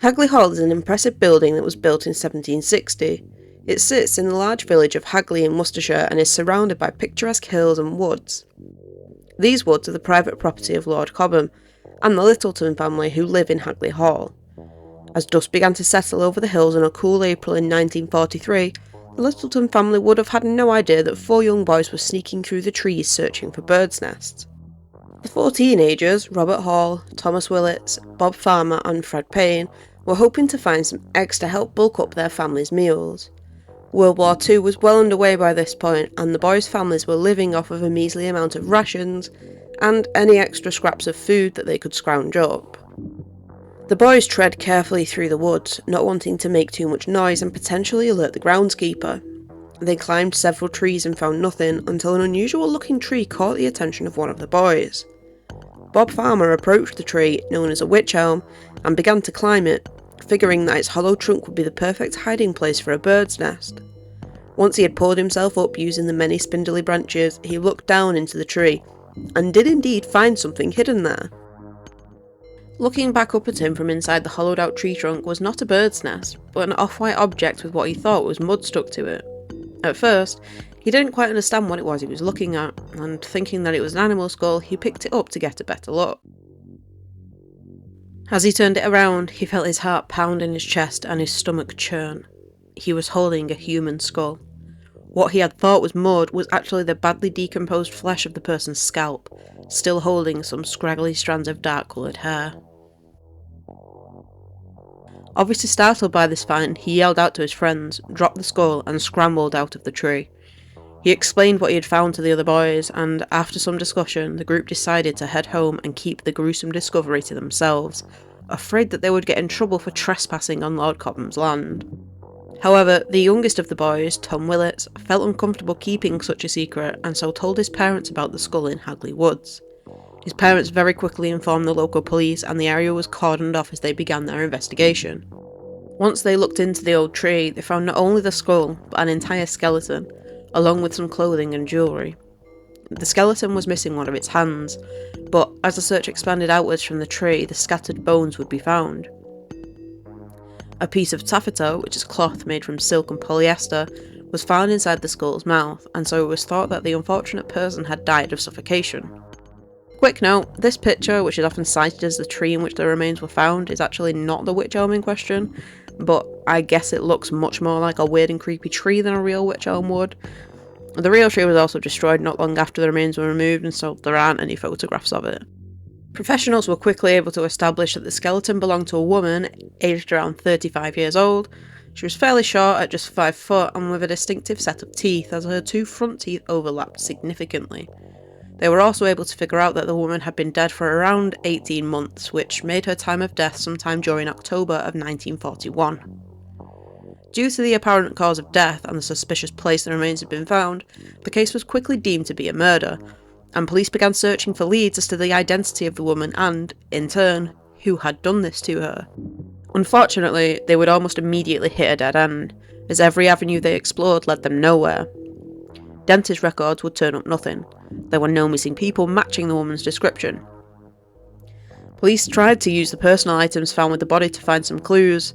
Hagley Hall is an impressive building that was built in 1760. It sits in the large village of Hagley in Worcestershire and is surrounded by picturesque hills and woods. These woods are the private property of Lord Cobham and the Littleton family who live in Hagley Hall. As dust began to settle over the hills on a cool April in 1943, the Littleton family would have had no idea that 4 young boys were sneaking through the trees searching for birds' nests. The 4 teenagers, Robert Hall, Thomas Willits, Bob Farmer and Fred Payne, were hoping to find some eggs to help bulk up their family's meals. World War II was well underway by this point, and the boys' families were living off of a measly amount of rations and any extra scraps of food that they could scrounge up. The boys tread carefully through the woods, not wanting to make too much noise and potentially alert the groundskeeper. They climbed several trees and found nothing until an unusual looking tree caught the attention of one of the boys. Bob Farmer approached the tree, known as a wych elm, and began to climb it, figuring that its hollow trunk would be the perfect hiding place for a bird's nest. Once he had pulled himself up using the many spindly branches, he looked down into the tree, and did indeed find something hidden there. Looking back up at him from inside the hollowed out tree trunk was not a bird's nest, but an off-white object with what he thought was mud stuck to it. At first, he didn't quite understand what it was he was looking at, and thinking that it was an animal skull, he picked it up to get a better look. As he turned it around, he felt his heart pound in his chest and his stomach churn. He was holding a human skull. What he had thought was mud was actually the badly decomposed flesh of the person's scalp, still holding some scraggly strands of dark-coloured hair. Obviously startled by this find, he yelled out to his friends, dropped the skull, and scrambled out of the tree. He explained what he had found to the other boys, and after some discussion, the group decided to head home and keep the gruesome discovery to themselves, afraid that they would get in trouble for trespassing on Lord Cobham's land. However, the youngest of the boys, Tom Willits, felt uncomfortable keeping such a secret and so told his parents about the skull in Hagley Woods. His parents very quickly informed the local police and the area was cordoned off as they began their investigation. Once they looked into the old tree, they found not only the skull, but an entire skeleton, along with some clothing and jewellery. The skeleton was missing one of its hands, but as the search expanded outwards from the tree, the scattered bones would be found. A piece of taffeta, which is cloth made from silk and polyester, was found inside the skull's mouth, and so it was thought that the unfortunate person had died of suffocation. Quick note, this picture, which is often cited as the tree in which the remains were found, is actually not the wych elm in question, but I guess it looks much more like a weird and creepy tree than a real wych elm would. The real tree was also destroyed not long after the remains were removed, and so there aren't any photographs of it. Professionals were quickly able to establish that the skeleton belonged to a woman, aged around 35 years old. She was fairly short at just 5 foot and with a distinctive set of teeth, as her 2 front teeth overlapped significantly. They were also able to figure out that the woman had been dead for around 18 months, which made her time of death sometime during October of 1941. Due to the apparent cause of death and the suspicious place the remains had been found, the case was quickly deemed to be a murder, and police began searching for leads as to the identity of the woman and, in turn, who had done this to her. Unfortunately, they would almost immediately hit a dead end, as every avenue they explored led them nowhere. Dentist records would turn up nothing. There were no missing people matching the woman's description. Police tried to use the personal items found with the body to find some clues.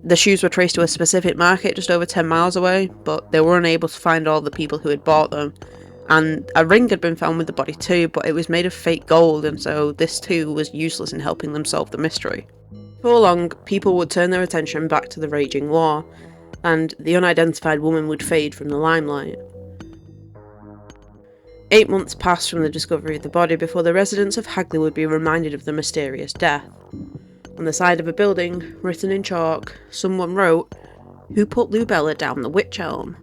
The shoes were traced to a specific market just over 10 miles away, but they were unable to find all the people who had bought them. And a ring had been found with the body too, but it was made of fake gold, and so this too was useless in helping them solve the mystery. Before long, people would turn their attention back to the raging war, and the unidentified woman would fade from the limelight. 8 months passed from the discovery of the body before the residents of Hagley would be reminded of the mysterious death. On the side of a building, written in chalk, someone wrote, "Who put Lubella down the wych elm?"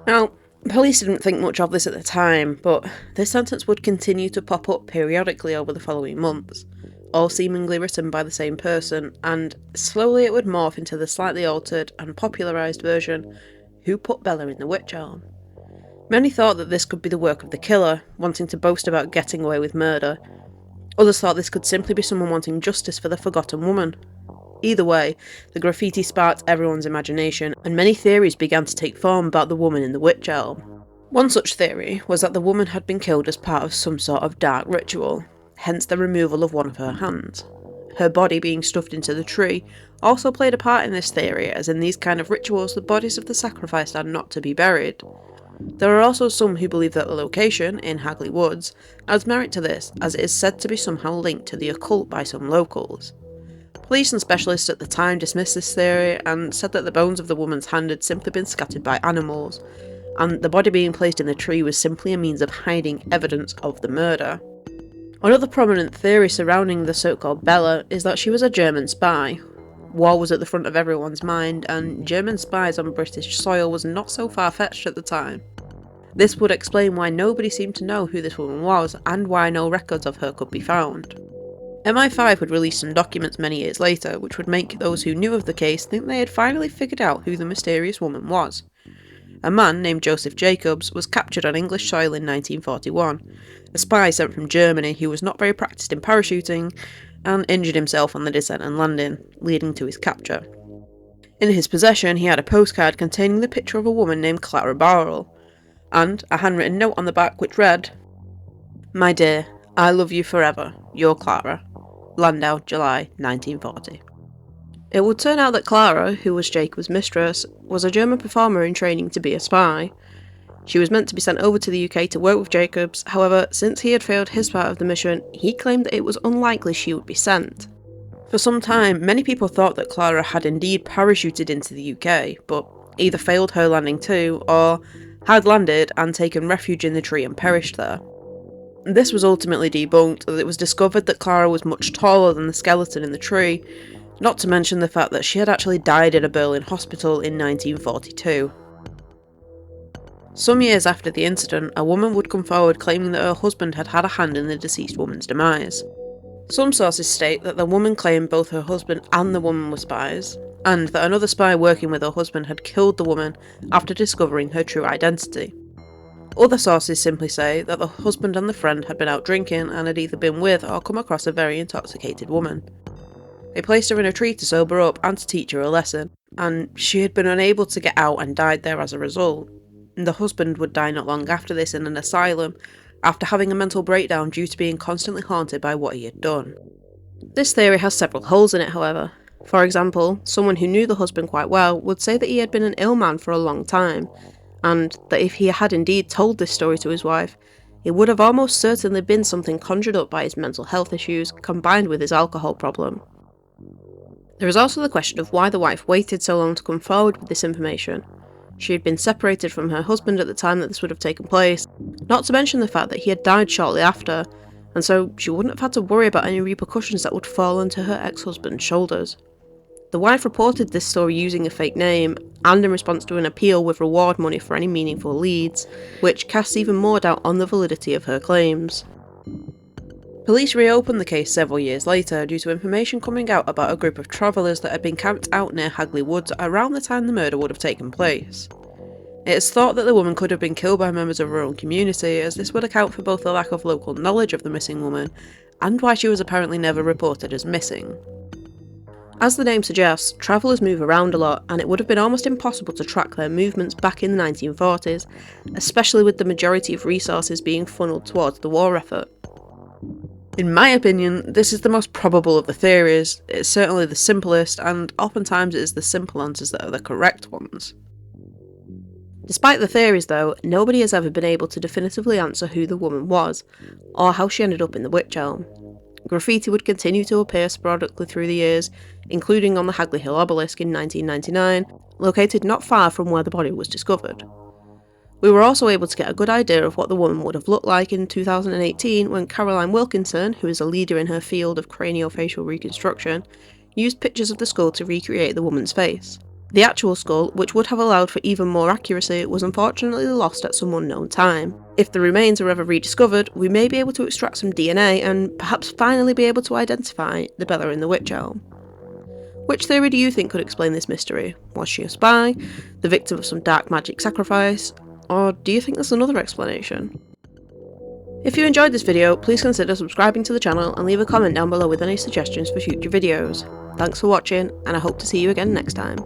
Now, police didn't think much of this at the time, but this sentence would continue to pop up periodically over the following months, all seemingly written by the same person, and slowly it would morph into the slightly altered and popularised version, "Who put Bella in the wych elm?" Many thought that this could be the work of the killer, wanting to boast about getting away with murder. Others thought this could simply be someone wanting justice for the forgotten woman. Either way, the graffiti sparked everyone's imagination, and many theories began to take form about the woman in the wych elm. One such theory was that the woman had been killed as part of some sort of dark ritual, hence the removal of one of her hands. her body being stuffed into the tree, also played a part in this theory, as in these kind of rituals the bodies of the sacrificed are not to be buried. There are also some who believe that the location, in Hagley Woods, adds merit to this, as it is said to be somehow linked to the occult by some locals. Police and specialists at the time dismissed this theory and said that the bones of the woman's hand had simply been scattered by animals, and the body being placed in the tree was simply a means of hiding evidence of the murder. Another prominent theory surrounding the so-called Bella is that she was a German spy. War was at the front of everyone's mind, and German spies on British soil was not so far-fetched at the time. This would explain why nobody seemed to know who this woman was, and why no records of her could be found. MI5 would release some documents many years later, which would make those who knew of the case think they had finally figured out who the mysterious woman was. A man named Josef Jakobs was captured on English soil in 1941, a spy sent from Germany who was not very practiced in parachuting, and injured himself on the descent and landing, leading to his capture. In his possession he had a postcard containing the picture of a woman named Clara Barrel, and a handwritten note on the back which read, "My dear, I love you forever, your Clara. Landau, July 1940. It would turn out that Clara, who was Jacob's mistress, was a German performer in training to be a spy. She was meant to be sent over to the UK to work with Jakobs, however, since he had failed his part of the mission, he claimed that it was unlikely she would be sent. For some time, many people thought that Clara had indeed parachuted into the UK, but either failed her landing too, or had landed and taken refuge in the tree and perished there. This was ultimately debunked, as it was discovered that Clara was much taller than the skeleton in the tree, not to mention the fact that she had actually died in a Berlin hospital in 1942. Some years after the incident, a woman would come forward claiming that her husband had had a hand in the deceased woman's demise. Some sources state that the woman claimed both her husband and the woman were spies, and that another spy working with her husband had killed the woman after discovering her true identity. Other sources simply say that the husband and the friend had been out drinking and had either been with or come across a very intoxicated woman. They placed her in a tree to sober up and to teach her a lesson, and she had been unable to get out and died there as a result. The husband would die not long after this in an asylum, after having a mental breakdown due to being constantly haunted by what he had done. This theory has several holes in it, however. For example, someone who knew the husband quite well would say that he had been an ill man for a long time, and that if he had indeed told this story to his wife, it would have almost certainly been something conjured up by his mental health issues combined with his alcohol problem. There is also the question of why the wife waited so long to come forward with this information. She had been separated from her husband at the time that this would have taken place, not to mention the fact that he had died shortly after, and so she wouldn't have had to worry about any repercussions that would fall onto her ex-husband's shoulders. The wife reported this story using a fake name, and in response to an appeal with reward money for any meaningful leads, which casts even more doubt on the validity of her claims. Police reopened the case several years later due to information coming out about a group of travellers that had been camped out near Hagley Woods around the time the murder would have taken place. It is thought that the woman could have been killed by members of her own community, as this would account for both the lack of local knowledge of the missing woman, and why she was apparently never reported as missing. As the name suggests, travellers move around a lot, and it would have been almost impossible to track their movements back in the 1940s, especially with the majority of resources being funneled towards the war effort. In my opinion, this is the most probable of the theories. It's certainly the simplest, and oftentimes it is the simple answers that are the correct ones. Despite the theories though, nobody has ever been able to definitively answer who the woman was, or how she ended up in the Witch Elm. Graffiti would continue to appear sporadically through the years, including on the Hagley Hill obelisk in 1999, located not far from where the body was discovered. We were also able to get a good idea of what the woman would have looked like in 2018 when Caroline Wilkinson, who is a leader in her field of craniofacial reconstruction, used pictures of the skull to recreate the woman's face. The actual skull, which would have allowed for even more accuracy, was unfortunately lost at some unknown time. If the remains are ever rediscovered, we may be able to extract some DNA and perhaps finally be able to identify the Bella in the Witch Elm. Which theory do you think could explain this mystery? Was she a spy, the victim of some dark magic sacrifice, or do you think there's another explanation? If you enjoyed this video, please consider subscribing to the channel and leave a comment down below with any suggestions for future videos. Thanks for watching, and I hope to see you again next time.